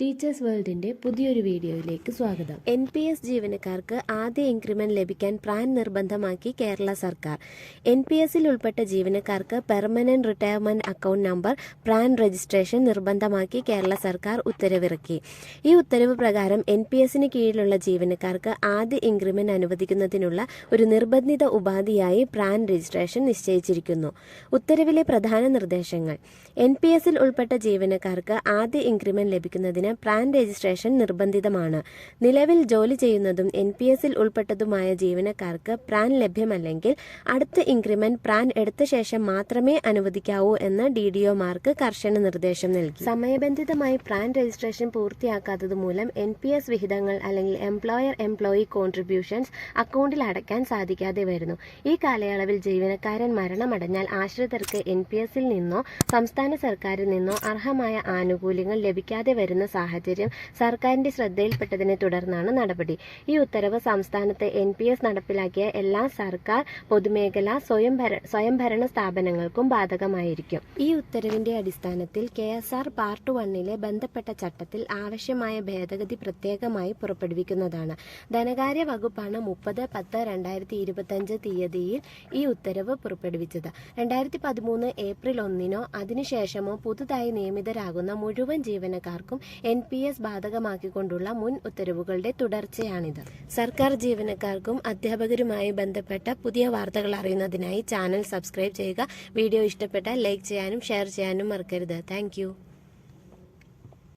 Teachers വേൾഡിന്റെ പുതിയൊരു വീഡിയോയിലേക്ക് സ്വാഗതം. NPS ജീവനക്കാർക്ക് ആദ്യ ഇൻക്രിമെന്റ് ലഭിക്കാൻ പ്രാൻ നിർബന്ധമാക്കി കേരള സർക്കാർ. NPSൽ ഉൾപ്പെട്ട ജീവനക്കാർക്ക് permanent retirement account number PRAN registration നിർബന്ധമാക്കി കേരള സർക്കാർ ഉത്തരവിറക്കി. ഈ ഉത്തരവ് പ്രകാരം NPSന് കീഴിലുള്ള ജീവനക്കാർക്ക് ആദ്യ ഇൻക്രിമെന്റ് അനുവദിക്കുന്നതിനുള്ള ഒരു നിർബന്ധിത ഉപാധിയായി പ്രാൻ രജിസ്ട്രേഷൻ നിശ്ചയിച്ചിരിക്കുന്നു. ഉത്തരവിലെ പ്രധാന നിർദ്ദേശങ്ങൾ: NPSൽ ഉൾപ്പെട്ട ജീവനക്കാർക്ക് ആദ്യ ഇൻക്രിമെന്റ് ലഭിക്കുന്നതിന് പ്രാൻ രജിസ്ട്രേഷൻ നിർബന്ധിതമാണ്. നിലവിൽ ജോലി ചെയ്യുന്നതും NPSൽ ഉൾപ്പെട്ടതുമായ ജീവനക്കാർക്ക് പ്രാൻ ലഭ്യമല്ലെങ്കിൽ അടുത്ത ഇൻക്രിമെന്റ് പ്രാൻ എടുത്ത ശേഷം മാത്രമേ അനുവദിക്കാവൂ എന്ന് DDOമാർക്ക് കർശന നിർദ്ദേശം നൽകി. സമയബന്ധിതമായി പ്രാൻ രജിസ്ട്രേഷൻ പൂർത്തിയാക്കാത്തത് മൂലം NPS വിഹിതങ്ങൾ അല്ലെങ്കിൽ എംപ്ലോയി കോൺട്രിബ്യൂഷൻസ് അക്കൗണ്ടിൽ അടയ്ക്കാൻ സാധിക്കാതെ വരുന്നു. ഈ കാലയളവിൽ ജീവനക്കാരൻ മരണമടഞ്ഞാൽ ആശ്രിതർക്ക് NPSൽ നിന്നോ സംസ്ഥാന സർക്കാരിൽ നിന്നോ അർഹമായ ആനുകൂല്യങ്ങൾ ലഭിക്കാതെ വരുന്ന സാഹചര്യം സർക്കാരിന്റെ ശ്രദ്ധയിൽപ്പെട്ടതിനെ തുടർന്നാണ് നടപടി. ഈ ഉത്തരവ് സംസ്ഥാനത്ത് NPS നടപ്പിലാക്കിയ എല്ലാ സർക്കാർ, പൊതുമേഖലാ, സ്വയംഭരണ സ്ഥാപനങ്ങൾക്കും ബാധകമായിരിക്കും. ഈ ഉത്തരവിന്റെ അടിസ്ഥാനത്തിൽ KSR പാർട്ട് 1ലെ ബന്ധപ്പെട്ട ചട്ടത്തിൽ ആവശ്യമായ ഭേദഗതി പ്രത്യേകമായി പുറപ്പെടുവിക്കുന്നതാണ്. ധനകാര്യ വകുപ്പാണ് 30/10/2025 തീയതിയിൽ ഈ ഉത്തരവ് പുറപ്പെടുവിച്ചത്. 2013 ഏപ്രിൽ 1 അതിനുശേഷമോ പുതുതായി നിയമിതരാകുന്ന മുഴുവൻ ജീവനക്കാർക്കും NPS ബാധകമാക്കിക്കൊണ്ടുള്ള മുൻ ഉത്തരവുകളുടെ തുടർച്ചയാണിത്. സർക്കാർ ജീവനക്കാർക്കും അധ്യാപകരുമായി ബന്ധപ്പെട്ട പുതിയ വാർത്തകൾ അറിയുന്നതിനായി ചാനൽ സബ്സ്ക്രൈബ് ചെയ്യുക. വീഡിയോ ഇഷ്ടപ്പെട്ടാൽ ലൈക്ക് ചെയ്യാനും ഷെയർ ചെയ്യാനും മറക്കരുത്. താങ്ക്